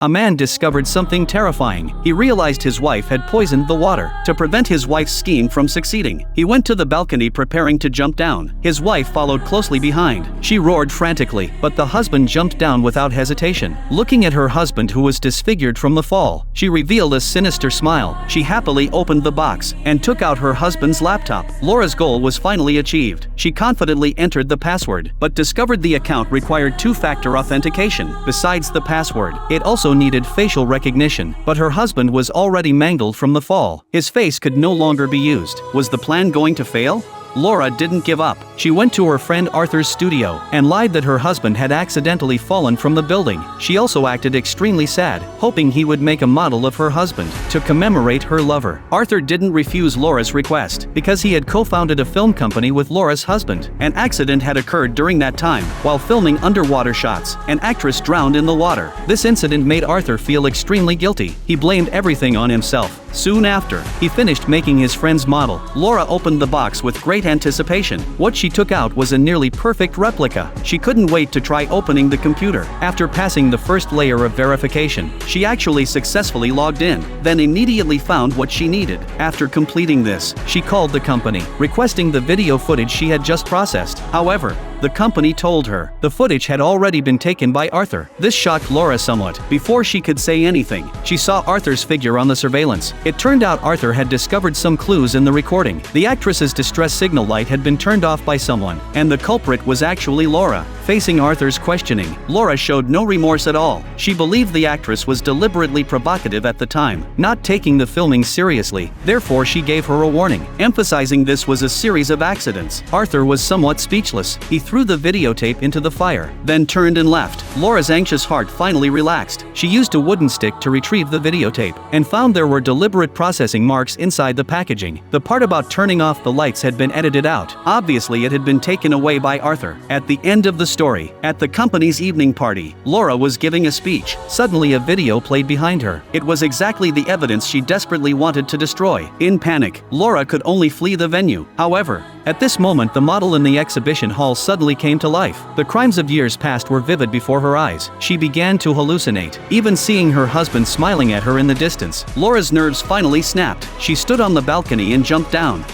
a man discovered something terrifying. He realized his wife had poisoned the water. To prevent his wife's scheme from succeeding, he went to the balcony preparing to jump down. His wife followed closely behind. She roared frantically, but the husband jumped down without hesitation. Looking at her husband, who was disfigured from the fall, she revealed a sinister smile. She happily opened the box and took out her husband's laptop. Laura's goal was finally achieved. She confidently entered the password, but discovered the account required two-factor authentication. Besides the password, it also needed facial recognition, but her husband was already mangled from the fall. His face could no longer be used. Was the plan going to fail? Laura didn't give up. She went to her friend Arthur's studio and lied that her husband had accidentally fallen from the building. She also acted extremely sad, hoping he would make a model of her husband to commemorate her lover. Arthur didn't refuse Laura's request because he had co-founded a film company with Laura's husband. An accident had occurred during that time. While filming underwater shots, an actress drowned in the water. This incident made Arthur feel extremely guilty. He blamed everything on himself. Soon after he finished making his friend's model, Laura opened the box with great anticipation. What she took out was a nearly perfect replica. She couldn't wait to try opening the computer. After passing the first layer of verification, she actually successfully logged in, then immediately found what she needed. After completing this, she called the company, requesting the video footage she had just processed. However, the company told her the footage had already been taken by Arthur. This shocked Laura somewhat. Before she could say anything, she saw Arthur's figure on the surveillance. It turned out Arthur had discovered some clues in the recording. The actress's distress signal light had been turned off by someone, and the culprit was actually Laura. Facing Arthur's questioning, Laura showed no remorse at all. She believed the actress was deliberately provocative at the time, not taking the filming seriously. Therefore, she gave her a warning, emphasizing this was a series of accidents. Arthur was somewhat speechless. He threw the videotape into the fire, then turned and left. Laura's anxious heart finally relaxed. She used a wooden stick to retrieve the videotape and found there were deliberate processing marks inside the packaging. The part about turning off the lights had been edited out. Obviously, it had been taken away by Arthur. At the end of the story, at the company's evening party, Laura was giving a speech. Suddenly, a video played behind her. It was exactly the evidence she desperately wanted to destroy. In panic, Laura could only flee the venue. However, at this moment, the model in the exhibition hall suddenly came to life. The crimes of years past were vivid before her eyes. She began to hallucinate, even seeing her husband smiling at her in the distance. Laura's nerves finally snapped. She stood on the balcony and jumped down.